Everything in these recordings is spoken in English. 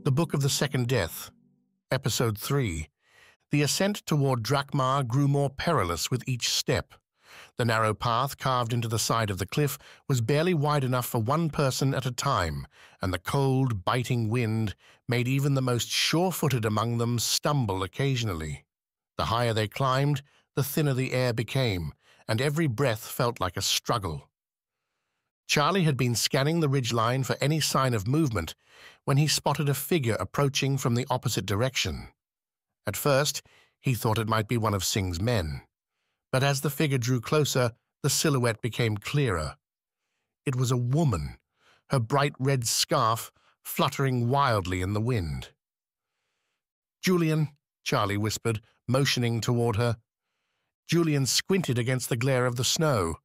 The Book of the Second Death, Episode 3. The ascent toward Drakmar grew more perilous with each step. The narrow path carved into the side of the cliff was barely wide enough for one person at a time, and the cold, biting wind made even the most sure-footed among them stumble occasionally. The higher they climbed, the thinner the air became, and every breath felt like a struggle. Charlie had been scanning the ridgeline for any sign of movement when he spotted a figure approaching from the opposite direction. At first, he thought it might be one of Singh's men, but as the figure drew closer, the silhouette became clearer. It was a woman, her bright red scarf fluttering wildly in the wind. "Julian," Charlie whispered, motioning toward her. Julian squinted against the glare of the snow.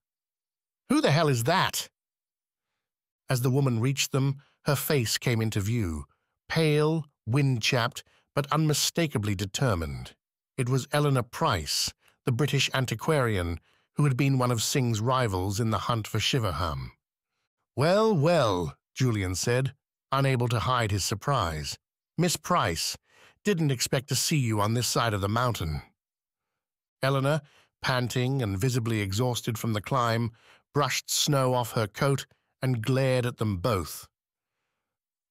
"Who the hell is that?" As the woman reached them, her face came into view, pale, wind-chapped, but unmistakably determined. It was Eleanor Price, the British antiquarian, who had been one of Singh's rivals in the hunt for Shiverham. "Well, well," Julian said, unable to hide his surprise. "Miss Price, didn't expect to see you on this side of the mountain." Eleanor, panting and visibly exhausted from the climb, brushed snow off her coat and glared at them both.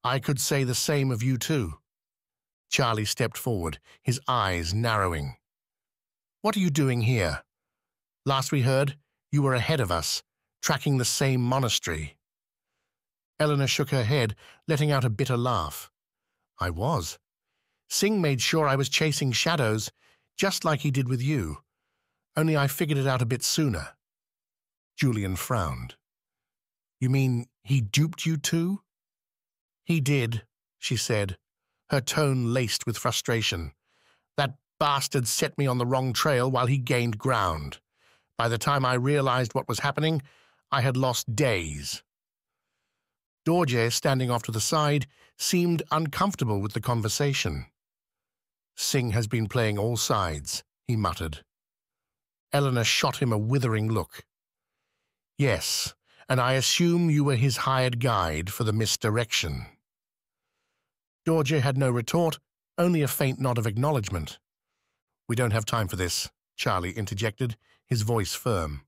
"I could say the same of you too." Charlie stepped forward, his eyes narrowing. "What are you doing here? Last we heard, you were ahead of us, tracking the same monastery." Eleanor shook her head, letting out a bitter laugh. "I was. Singh made sure I was chasing shadows, just like he did with you. Only I figured it out a bit sooner." Julian frowned. "You mean he duped you too?" "He did," she said, her tone laced with frustration. "That bastard set me on the wrong trail while he gained ground. By the time I realized what was happening, I had lost days." Dorje, standing off to the side, seemed uncomfortable with the conversation. "Singh has been playing all sides," he muttered. Eleanor shot him a withering look. "Yes, and I assume you were his hired guide for the misdirection." Dorje had no retort, only a faint nod of acknowledgement. "We don't have time for this," Charlie interjected, his voice firm.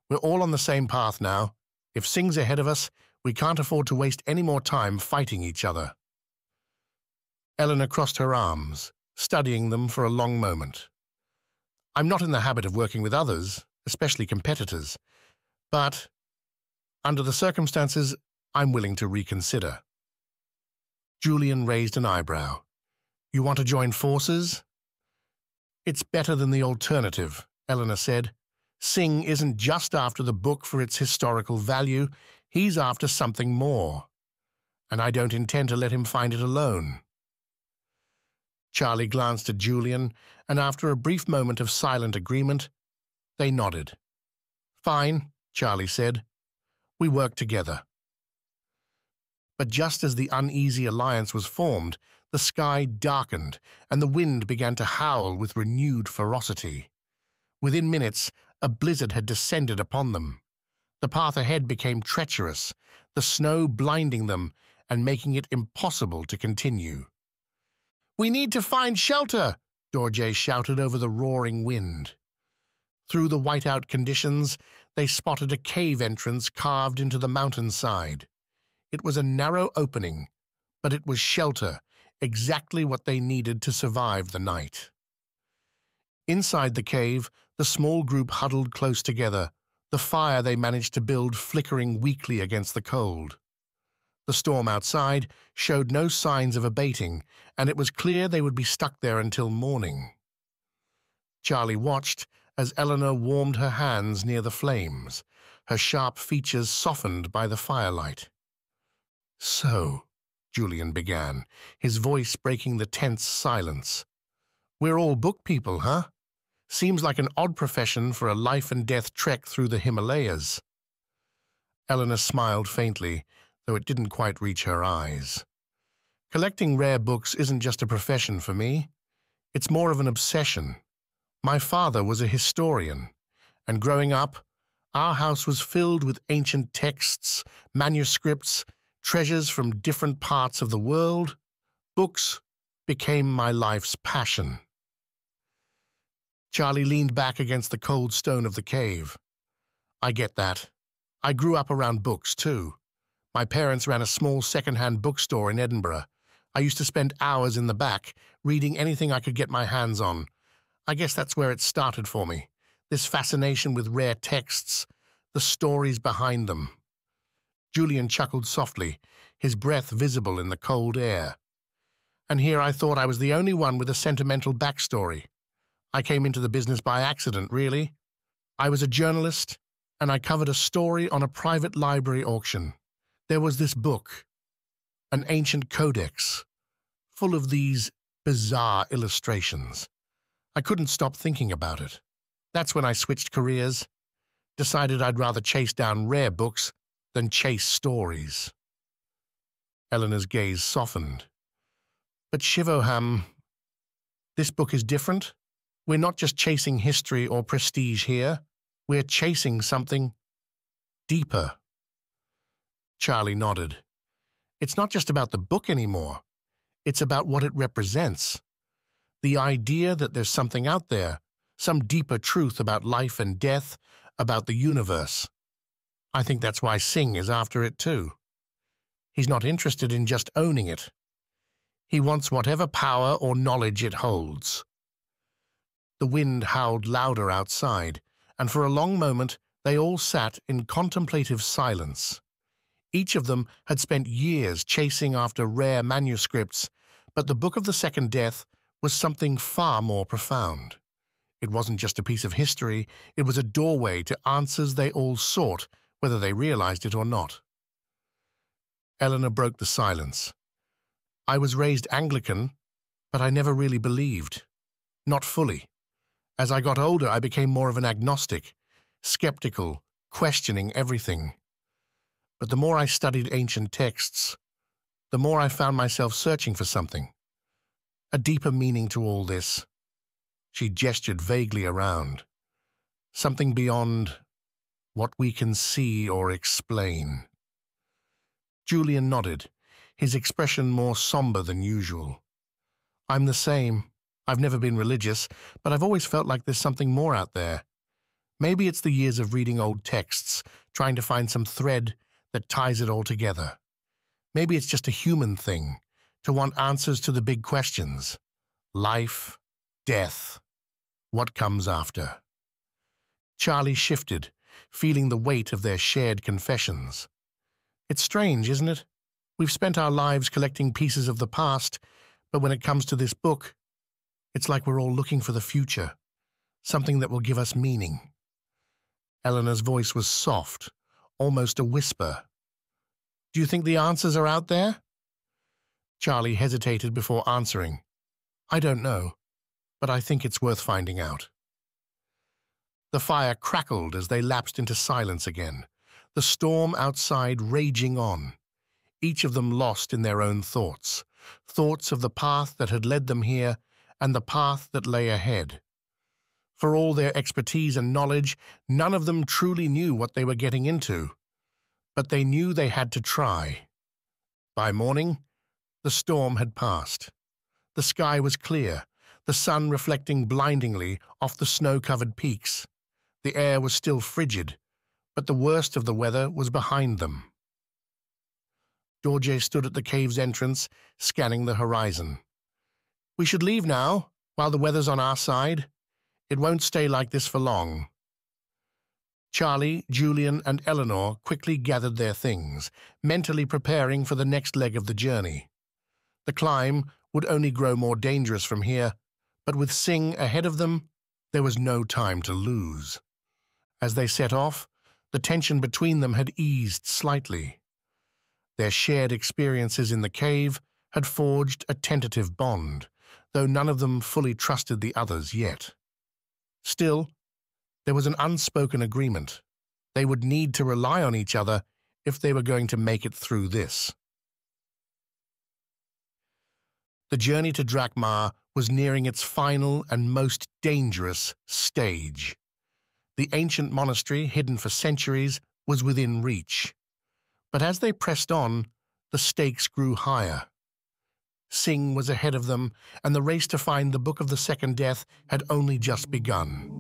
"We're all on the same path now. If Singh's ahead of us, we can't afford to waste any more time fighting each other." Eleanor crossed her arms, studying them for a long moment. "I'm not in the habit of working with others, especially competitors, but under the circumstances, I'm willing to reconsider." Julian raised an eyebrow. "You want to join forces?" "It's better than the alternative," Eleanor said. "Singh isn't just after the book for its historical value, he's after something more. And I don't intend to let him find it alone." Charlie glanced at Julian, and after a brief moment of silent agreement, they nodded. "Fine," Charlie said. "We work together." But just as the uneasy alliance was formed, the sky darkened and the wind began to howl with renewed ferocity. Within minutes, a blizzard had descended upon them. The path ahead became treacherous, the snow blinding them and making it impossible to continue. "We need to find shelter!" Dorje shouted over the roaring wind. Through the whiteout conditions, they spotted a cave entrance carved into the mountainside. It was a narrow opening, but it was shelter, exactly what they needed to survive the night. Inside the cave, the small group huddled close together, the fire they managed to build flickering weakly against the cold. The storm outside showed no signs of abating, and it was clear they would be stuck there until morning. Charlie watched as Eleanor warmed her hands near the flames, her sharp features softened by the firelight. "So," Julian began, his voice breaking the tense silence. "We're all book people, huh? Seems like an odd profession for a life-and-death trek through the Himalayas." Eleanor smiled faintly, though it didn't quite reach her eyes. "Collecting rare books isn't just a profession for me. It's more of an obsession. My father was a historian, and growing up, our house was filled with ancient texts, manuscripts, treasures from different parts of the world, Books became my life's passion. Charlie leaned back against the cold stone of the cave. I get that. I grew up around books, too. My parents ran a small second-hand bookstore in Edinburgh. I used to spend hours in the back, reading anything I could get my hands on. I guess that's where it started for me, this fascination with rare texts, the stories behind them. Julian chuckled softly, his breath visible in the cold air. And here I thought I was the only one with a sentimental backstory. I came into the business by accident, really. I was a journalist, and I covered a story on a private library auction. There was this book, an ancient codex, full of these bizarre illustrations. I couldn't stop thinking about it. That's when I switched careers, decided I'd rather chase down rare books than chase stories. Eleanor's gaze softened. But Shivoham, this book is different. We're not just chasing history or prestige here. We're chasing something deeper. Charlie nodded. It's not just about the book anymore. It's about what it represents. The idea that there's something out there, some deeper truth about life and death, about the universe. I think that's why Singh is after it too. He's not interested in just owning it. He wants whatever power or knowledge it holds. The wind howled louder outside, and for a long moment they all sat in contemplative silence. Each of them had spent years chasing after rare manuscripts, but the Book of the Second Death was something far more profound. It wasn't just a piece of history, it was a doorway to answers they all sought, whether they realized it or not. Eleanor broke the silence. I was raised Anglican, but I never really believed. Not fully. As I got older, I became more of an agnostic, skeptical, questioning everything. But the more I studied ancient texts, the more I found myself searching for something. A deeper meaning to all this. She gestured vaguely around. Something beyond what we can see or explain. Julian nodded, his expression more somber than usual. I'm the same. I've never been religious, but I've always felt like there's something more out there. Maybe it's the years of reading old texts, trying to find some thread that ties it all together. Maybe it's just a human thing, to want answers to the big questions. Life, death, what comes after? Charlie shifted, feeling the weight of their shared confessions. It's strange, isn't it? We've spent our lives collecting pieces of the past, but when it comes to this book, it's like we're all looking for the future, something that will give us meaning. Eleanor's voice was soft, almost a whisper. Do you think the answers are out there? Charlie hesitated before answering. I don't know, but I think it's worth finding out. The fire crackled as they lapsed into silence again, the storm outside raging on. Each of them lost in their own thoughts, thoughts of the path that had led them here and the path that lay ahead. For all their expertise and knowledge, none of them truly knew what they were getting into, but they knew they had to try. By morning, the storm had passed. The sky was clear, the sun reflecting blindingly off the snow-covered peaks. The air was still frigid, but the worst of the weather was behind them. Dorje stood at the cave's entrance, scanning the horizon. We should leave now, while the weather's on our side. It won't stay like this for long. Charlie, Julian, and Eleanor quickly gathered their things, mentally preparing for the next leg of the journey. The climb would only grow more dangerous from here, but with Singh ahead of them, there was no time to lose. As they set off, the tension between them had eased slightly. Their shared experiences in the cave had forged a tentative bond, though none of them fully trusted the others yet. Still, there was an unspoken agreement. They would need to rely on each other if they were going to make it through this. The journey to Drakmar was nearing its final and most dangerous stage. The ancient monastery, hidden for centuries, was within reach. But as they pressed on, the stakes grew higher. Singh was ahead of them, and the race to find the Book of the Second Death had only just begun.